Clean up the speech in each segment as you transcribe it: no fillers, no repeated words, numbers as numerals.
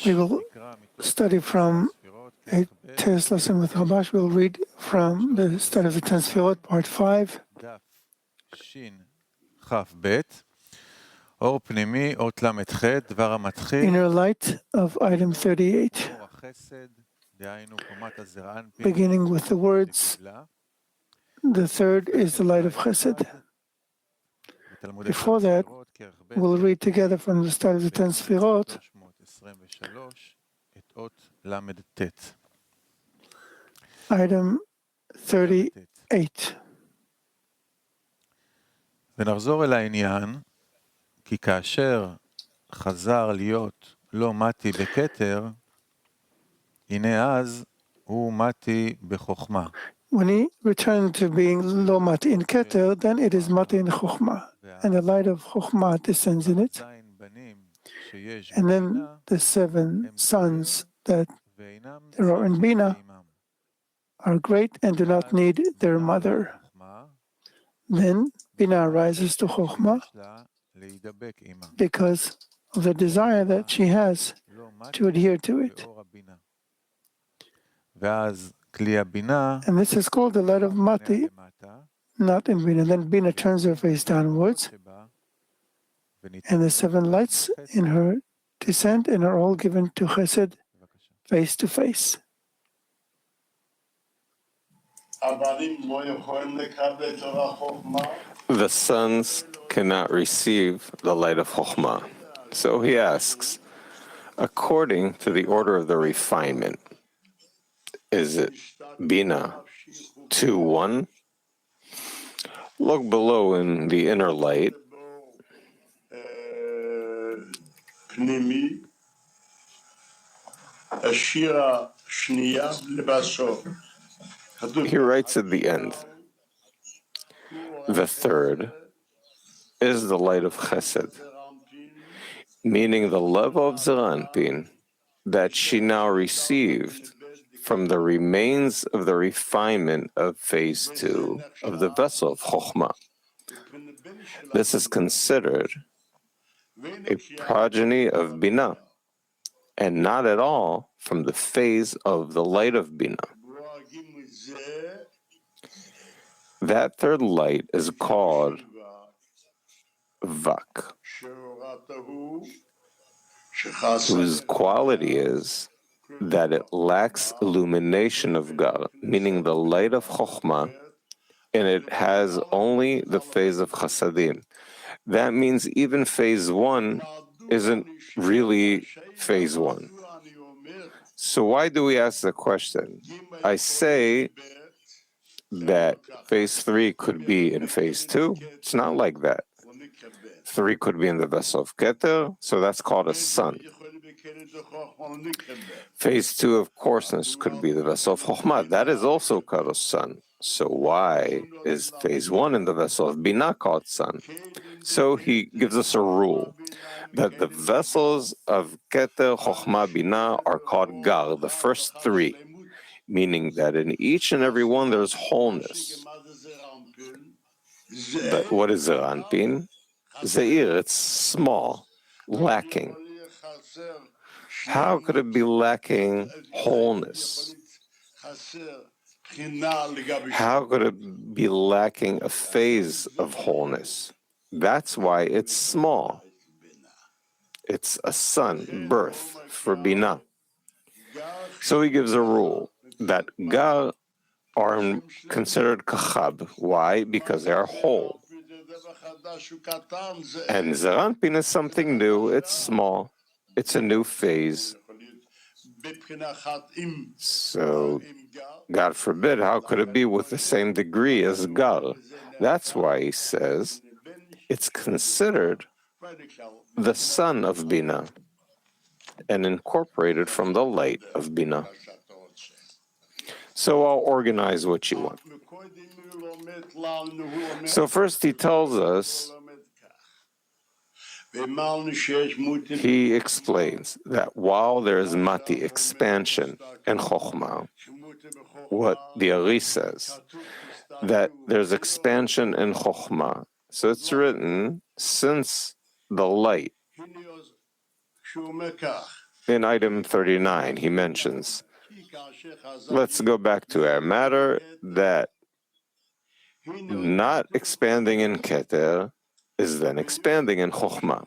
We will study from a test lesson with Rabash. We'll read from the study of the 10 Sefirot, part 5. Inner light of item 38. Beginning with the words, the third is the light of Chesed. Before that, we'll read together from the study of the 10 Sefirot, item 38. ונחזור אל העניין, כי כאשר חזר להיות לא מתי בכתר, הנה אז הוא מתי בחוכמה. When he returned to being lo mati in Keter, then it is mati in Chokhmah, and the light of Chokhmah descends in it. And then the 7 sons that there are in Bina are great and do not need their mother. Then Bina rises to Chokhmah because of the desire that she has to adhere to it. And this is called the light of Mati, not in Bina. Then Bina turns her face downwards, and the 7 lights in her descend and are all given to Chesed face to face. The sons cannot receive the light of Chokhmah. So he asks, according to the order of the refinement, is it Bina 2-1? Look below in the inner light. pnimi, ashira shniya lebasho. He writes at the end, the third is the light of Chesed, meaning the level of Zeranpin that she now received from the remains of the refinement of phase 2 of the vessel of Chokhmah. This is considered a progeny of Bina, and not at all from the phase of the light of Bina. That third light is called Vak, whose quality is that it lacks illumination of God, meaning the light of Chokhmah, and it has only the phase of Chasadim. That means even phase 1 isn't really phase 1. So why do we ask the question? I say that phase 3 could be in phase 2. It's not like that. 3 could be in the vessel of Keter, so that's called a sun. Phase 2 of coarseness could be the vessel of Chokhmah. That is also called a sun. So why is phase 1 in the vessel of Bina called sun? So he gives us a rule that the vessels of Keter, Chokhmah, Bina are called Gar, the first 3, meaning that in each and every one there's wholeness. But what is Zeranpin? Zeir, it's small, lacking. How could it be lacking wholeness? How could it be lacking a phase of wholeness? That's why it's small. It's a sun, birth, for Bina. So he gives a rule that Gar are considered Kachab. Why? Because they are whole. And Zeranpin is something new, it's small, it's a new phase. So, God forbid, how could it be with the same degree as Gar? That's why he says it's considered the son of Bina and incorporated from the light of Bina. So I'll organize what you want. So first he tells us, he explains that while there is Mati, expansion, and Chokhmah, what the Ari says, that there's expansion in Chokhmah. So it's written, since the light In item 39, he mentions, let's go back to our matter, that not expanding in Keter is then expanding in Chokhmah.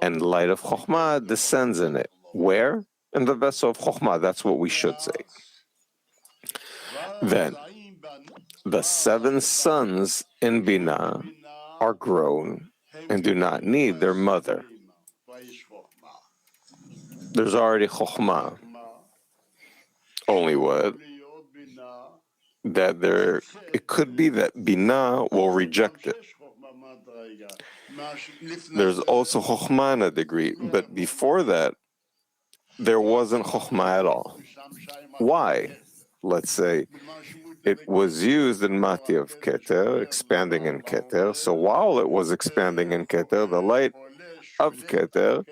And light of Chokhmah descends in it. Where? In the vessel of Chokhmah. That's what we should say. Then, the 7 sons in Binah are grown and do not need their mother. There's already Chokhmah. Only what? That it could be that Binah will reject it. There's also Chokhmah in a degree, but before that, there wasn't Chokhmah at all. Why? Let's say it was used in Mati of Keter, expanding in Keter. So while it was expanding in Keter, the light of Keter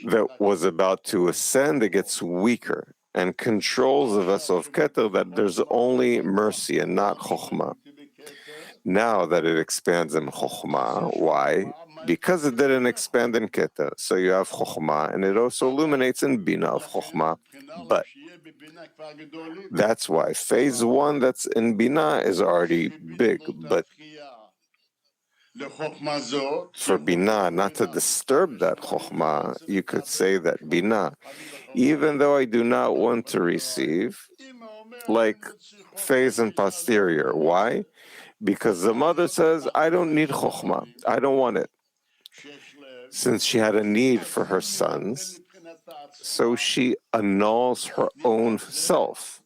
that was about to ascend, it gets weaker and controls the vessel of Keter, that there's only mercy and not Chokhmah. Now that it expands in Chokhmah, why? Because it didn't expand in Keter. So you have Chokhmah, and it also illuminates in Binah of Chokhmah. But that's why phase 1 that's in Binah is already big. But for Binah not to disturb that Chokhmah, you could say that Binah, even though I do not want to receive, like phase and posterior. Why? Because the mother says, I don't need Chokhmah. I don't want it. Since she had a need for her sons, so she annuls her own self.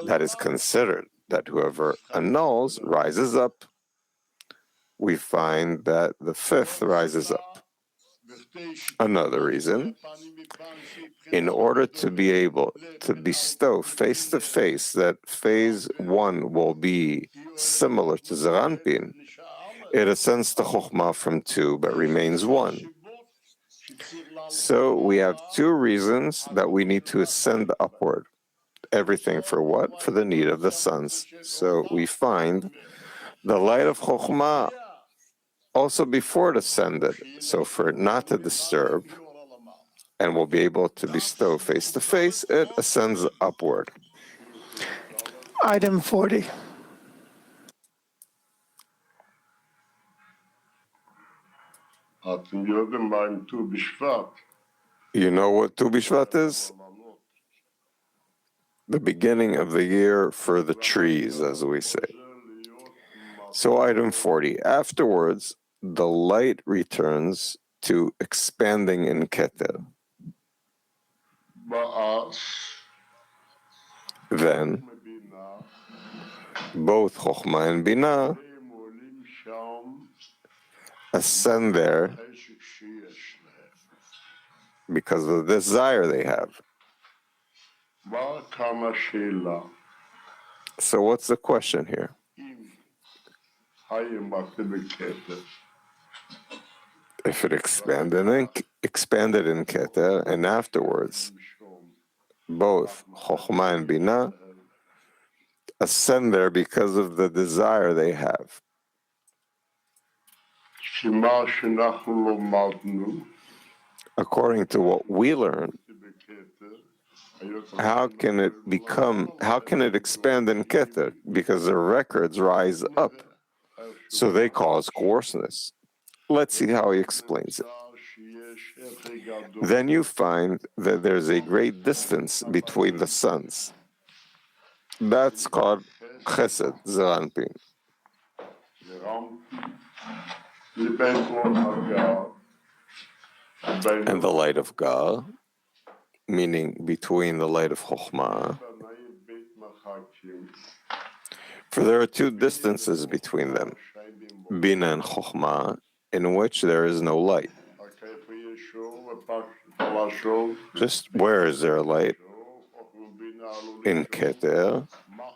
That is considered that whoever annuls rises up. We find that the 5th rises up. Another reason, in order to be able to bestow face to face that phase 1 will be similar to Zeranpin, it ascends to Chokhmah from 2 but remains 1. So we have 2 reasons that we need to ascend upward. Everything for what? For the need of the sons. So we find the light of Chokhmah also before it ascended, so for it not to disturb, and will be able to bestow face to face, it ascends upward. Item 40. You know what Tu B'Shvat is? The beginning of the year for the trees, as we say. So item 40. Afterwards, the light returns to expanding in Keter. Then, both Chokhmah and Binah ascend there because of the desire they have. So what's the question here? If it expanded in Keter, and afterwards both Chokhmah and Binah ascend there because of the desire they have. According to what we learn, how can it expand in Keter? Because the records rise up, so they cause coarseness. Let's see how he explains it. Then you find that there's a great distance between the sons. That's called Chesed, Zeranpin. And the light of God, meaning between the light of Chokhmah. For there are 2 distances between them, Binah and Chokhmah, in which there is no light. Just where is there a light? In Keter,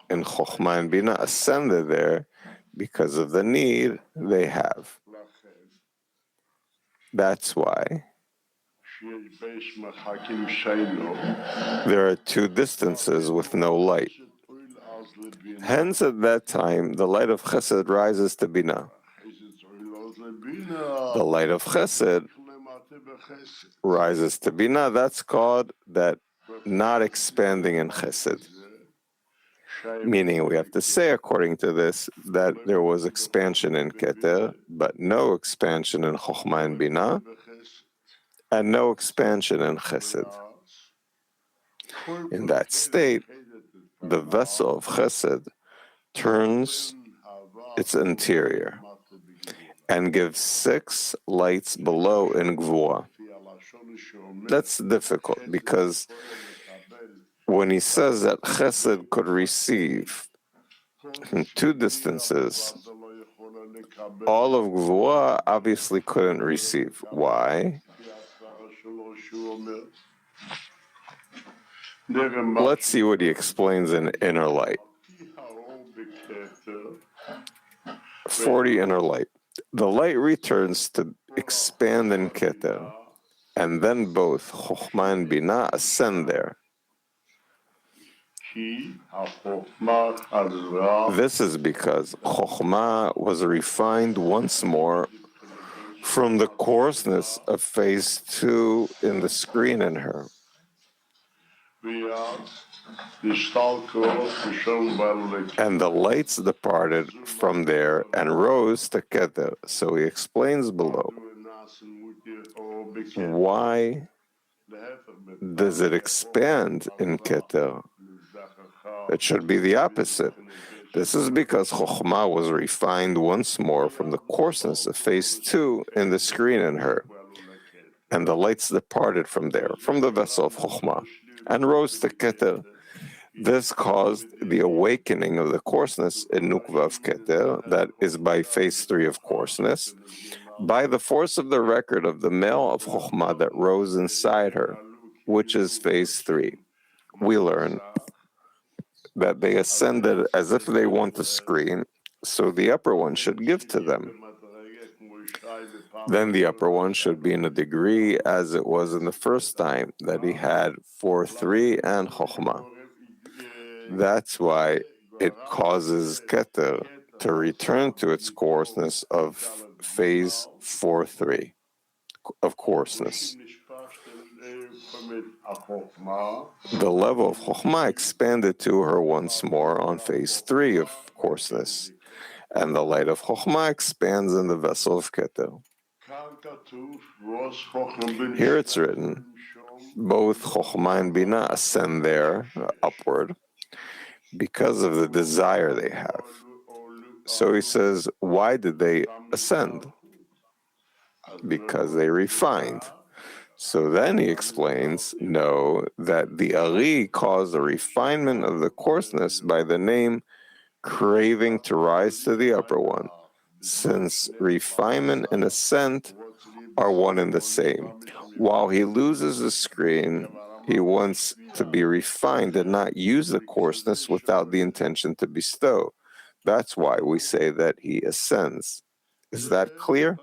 and Chokhmah and Binah ascended there because of the need they have. That's why there are 2 distances with no light. Hence, at that time, the light of Chesed rises to Binah. The light of Chesed rises to Bina, that's called that not expanding in Chesed. Meaning we have to say, according to this, that there was expansion in Keter, but no expansion in Chokhmah and Bina, and no expansion in Chesed. In that state, the vessel of Chesed turns its interior and gives 6 lights below in Gvura. That's difficult because when he says that Chesed could receive in 2 distances, all of Gvura obviously couldn't receive. Why? Let's see what he explains in Inner Light. 40 Inner Light. The light returns to expand in Keter, and then both Chokhmah and Bina ascend there. This is because Chokhmah was refined once more from the coarseness of phase 2 in the screen in her. And the lights departed from there and rose to Keter. So he explains below. Why does it expand in Keter? It should be the opposite. This is because Chokhmah was refined once more from the coarseness of phase 2 in the screen in her. And the lights departed from there, from the vessel of Chokhmah, and rose to Keter. This caused the awakening of the coarseness in Nukva of Keter, that is by phase 3 of coarseness, by the force of the record of the male of Chokhmah that rose inside her, which is phase 3. We learn that they ascended as if they want to screen, so the upper one should give to them. Then the upper one should be in a degree as it was in the first time, that he had 4-3 and Chokhmah. That's why it causes Keter to return to its coarseness of phase 4-3, of coarseness. The level of Chokhmah expanded to her once more on phase 3 of coarseness, and the light of Chokhmah expands in the vessel of Keter. Here it's written, both Chokhmah and Bina ascend there, upward, because of the desire they have. So he says, why did they ascend? Because they refined. So then he explains, no, that the Ari caused the refinement of the coarseness by the name craving to rise to the upper one, since refinement and ascent are one and the same. While he loses the screen, he wants to be refined and not use the coarseness without the intention to bestow. That's why we say that he ascends. Is that clear?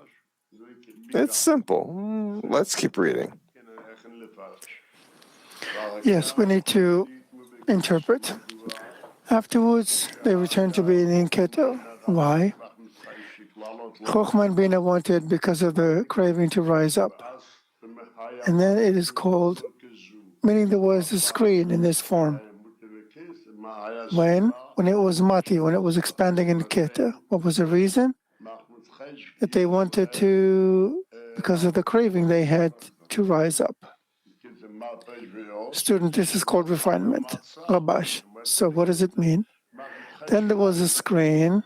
It's simple. Let's keep reading. Yes, we need to interpret. Afterwards, they return to being in Keter. Why? Chokhmah and Bina wanted because of the craving to rise up. And then it is called, meaning there was a screen in this form. When it was mati, when it was expanding in Keter, what was the reason? That they wanted to, because of the craving they had to rise up. Student, this is called refinement, Rabash. So what does it mean? Then there was a screen,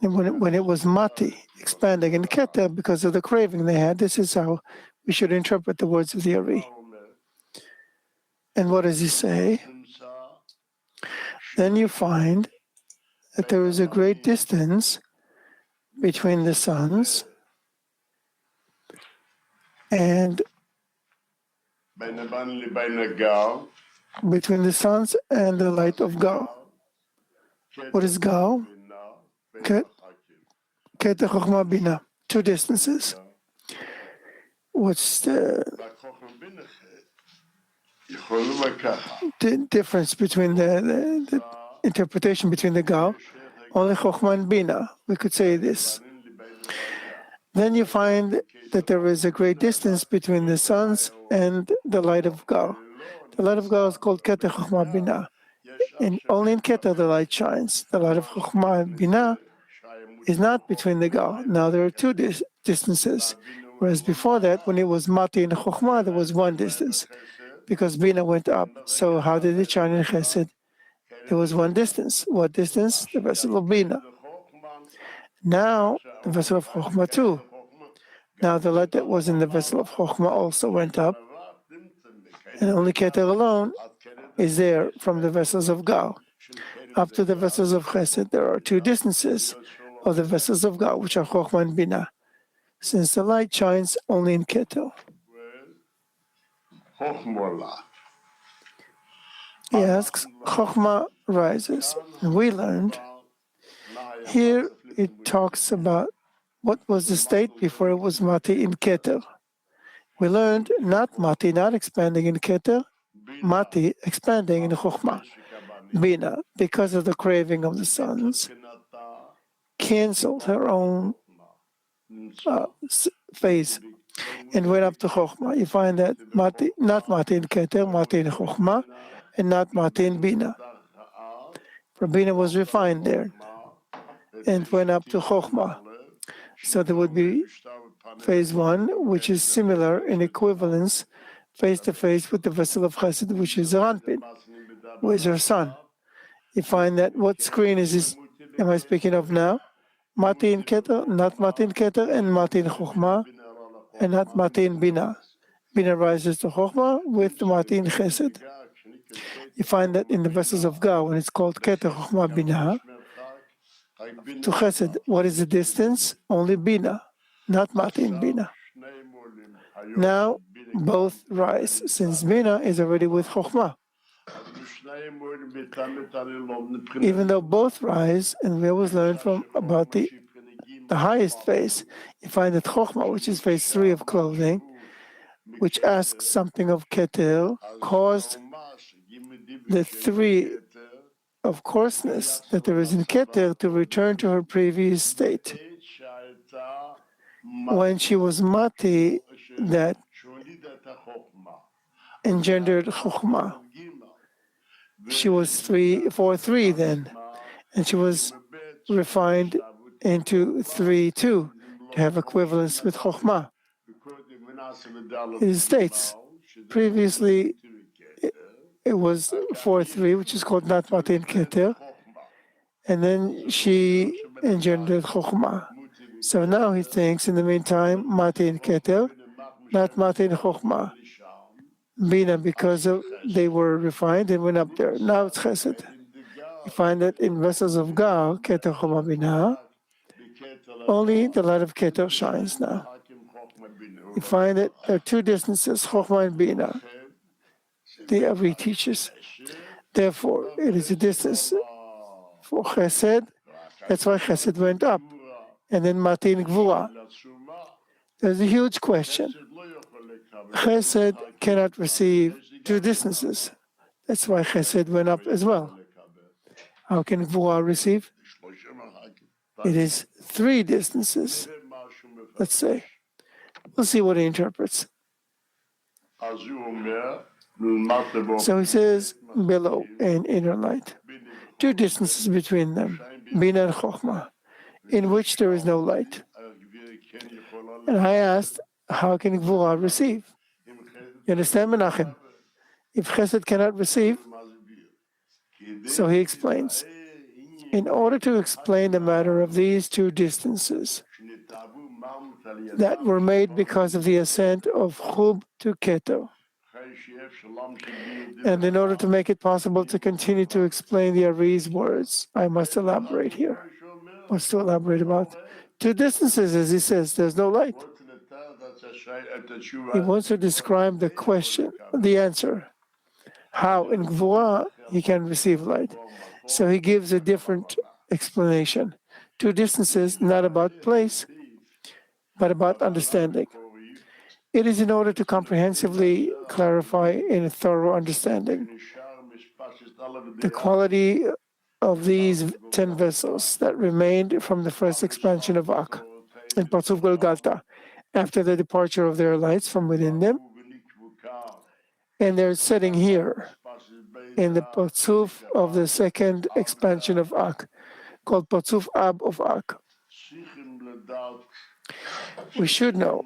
and when it was mati, expanding in Keter because of the craving they had, this is how we should interpret the words of the Ari. And what does he say? Then you find that there is a great distance between the sons and between the sons and the light of Gal. What is Gal? Keter, Chokhmah, Bina. 2 distances. What's the difference between the interpretation between the Gal? Only Chokhmah and Bina. We could say this. then you find that there is a great distance between the sons and the light of God. The light of God is called Keter Chokhmah Binah. And only in Keter the light shines. The light of Chokhmah and Binah is not between the God. Now there are two distances. Whereas before that, when it was Mati and Chokhmah, there was one distance because Binah went up. So how did it shine in Chesed? There was one distance. What distance? The vessel of Binah. Now the vessel of Chokhmah too. Now the light that was in the vessel of Chokhmah also went up. And only Keter alone is there from the vessels of God. Up to the vessels of Chesed, there are two distances of the vessels of God, which are Chokhmah and Binah, since the light shines only in Keter. He asks, Chokhmah rises. And we learned, here it talks about what was the state before it was Mati in Keter. We learned not Mati, not expanding in Keter, Mati expanding in Chokhmah. Bina, because of the craving of the sons, canceled her own phase and went up to Chokhmah. You find that Mati, not Mati in Keter, Mati in Chokhmah, and not Mati in Bina. For Bina was refined there and went up to Chokhmah. So there would be phase one, which is similar in equivalence, face to face with the vessel of Chesed, which is Ranpin, who is her son. You find that what screen is this? Am I speaking of now? Mati in Keter, not Mati in Keter, and Mati in Chokhmah, and not Mati in Bina. Bina rises to Chokhmah with Mati in Chesed. You find that in the vessels of God, when it's called Keter, Chokhmah, Bina, to Chesed, what is the distance? Only Bina, not Mati in Bina. Now, both rise, since Bina is already with Chokhmah. Even though both rise, and we always learn from about the highest phase, you find that Chokhmah, which is phase 3 of clothing, which asks something of Keter, caused the 3 of coarseness that there is in Keter to return to her previous state. When she was Mati, that engendered Chokhmah. She was 4-3 then, and she was refined into 3-2 to have equivalence with Chokhmah. It states, previously it was 4-3, which is called not Mati in Keter, and then she engendered Chokhmah. So now he thinks, in the meantime, Mati in Keter, not Mati in Chokhmah. Bina, because they were refined and went up there. Now it's Chesed. You find that in vessels of Gal, Keter Chokhmah Bina, only the light of Keter shines now. You find that there are two distances, Chokhmah and Bina. The Avri teaches. Therefore, it is a distance for Chesed. That's why Chesed went up. And then Mati in Gvura. There's a huge question. Chesed cannot receive two distances. That's why Chesed went up as well. How can Gvura receive? It is 3 distances, let's say. We'll see what he interprets. So he says below and inner light. 2 distances between them, Bina and Chokhmah, in which there is no light. And I asked, how can Gvura receive? You understand, Menachem? If Chesed cannot receive, so he explains. In order to explain the matter of these 2 distances that were made because of the ascent of Chub to Keter, and in order to make it possible to continue to explain the Ari's words, I must elaborate here. What's to elaborate about? 2 distances, as he says, there's no light. He wants to describe the question, the answer. How in Gvura he can receive light. So he gives a different explanation. 2 distances, not about place, but about understanding. It is in order to comprehensively clarify in a thorough understanding the quality of these 10 vessels that remained from the first expansion of Ak. in Patzuf Golgotha, after the departure of their lights from within them, and they're sitting here in the Patzuf of the second expansion of Ak, called Patzuf Ab of Ak. We should know,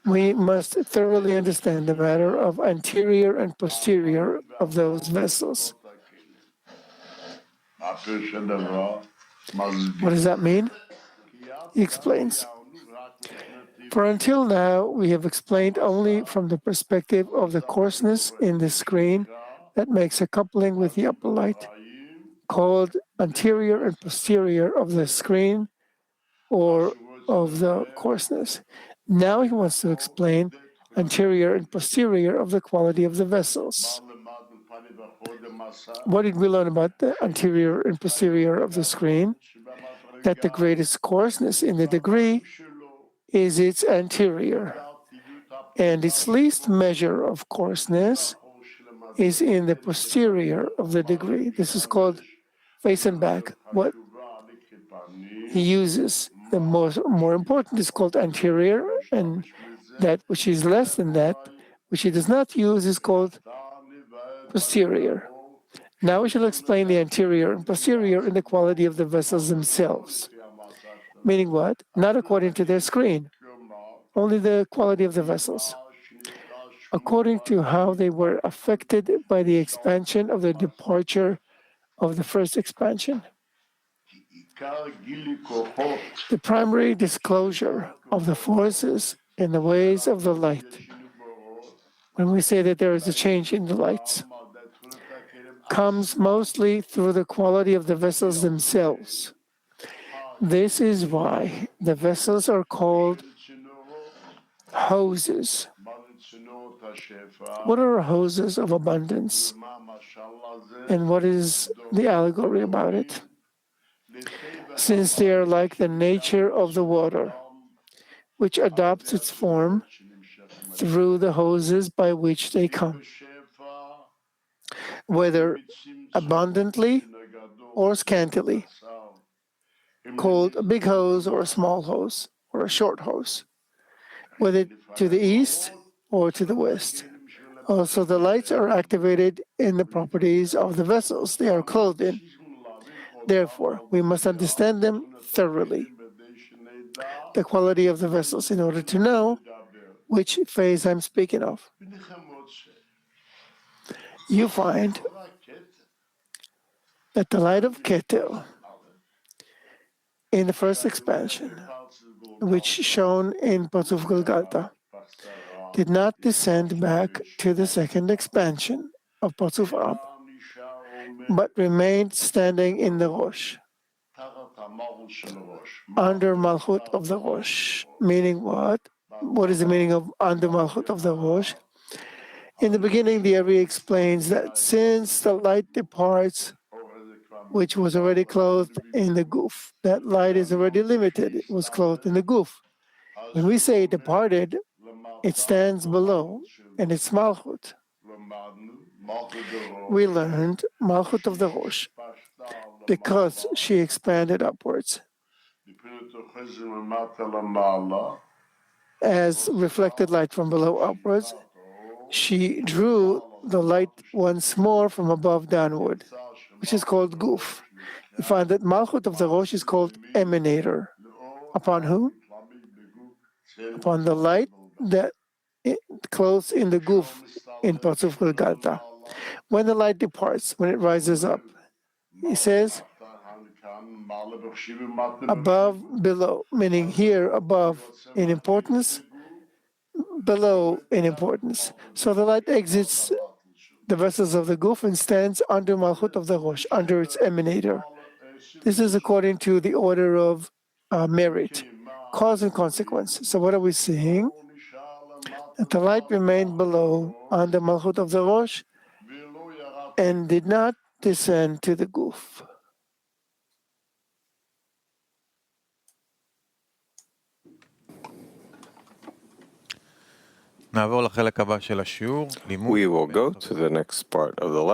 we must thoroughly understand the matter of anterior and posterior of those vessels. What does that mean? He explains. For until now, we have explained only from the perspective of the coarseness in the screen that makes a coupling with the upper light, called anterior and posterior of the screen, or of the coarseness. Now he wants to explain anterior and posterior of the quality of the vessels. What did we learn about the anterior and posterior of the screen? That the greatest coarseness in the degree is its anterior, and its least measure of coarseness is in the posterior of the degree. This is called face and back. What he uses, the more important, is called anterior, and that which is less than that, which he does not use, is called posterior. Now we shall explain the anterior and posterior in the quality of the vessels themselves. Meaning what? Not according to their screen, only the quality of the vessels, according to how they were affected by the expansion of the departure of the first expansion. The primary disclosure of the forces in the ways of the light, when we say that there is a change in the lights, comes mostly through the quality of the vessels themselves. This is why the vessels are called hoses. What are hoses of abundance? And what is the allegory about it? Since they are like the nature of the water, which adopts its form through the hoses by which they come, whether abundantly or scantily, called a big hose or a small hose or a short hose, whether to the east or to the west. Also, the lights are activated in the properties of the vessels they are clothed in. Therefore, we must understand them thoroughly, the quality of the vessels, in order to know which phase I'm speaking of. You find that the light of Keter in the first expansion, which shone in Patzuf Golgotha, did not descend back to the second expansion of Patzuf Ab, but remained standing in the Rosh, under Malchut of the Rosh. Meaning what? What is the meaning of under Malchut of the Rosh? In the beginning, the Ari explains that since the light departs, which was already clothed in the goof, that light is already limited. It was clothed in the goof. When we say it departed, it stands below, and it's Malchut. We learned Malchut of the Rosh because she expanded upwards, as reflected light from below upwards. She drew the light once more from above downward, which is called Guf. You find that Malchut of the Rosh is called emanator. Upon whom? Upon the light that clothes in the Guf in Patzuf Golgotha. When the light departs, when it rises up, he says, above, below, meaning here above in importance, below in importance. So the light exits the vessels of the Guf and stands under Malchut of the Rosh, under its emanator. This is according to the order of merit, cause and consequence. So what are we seeing? That the light remained below under Malchut of the Rosh and did not descend to the Guf. נעבור לחלק הבא של השיעור, לימוד. We will go to the next part of the lesson.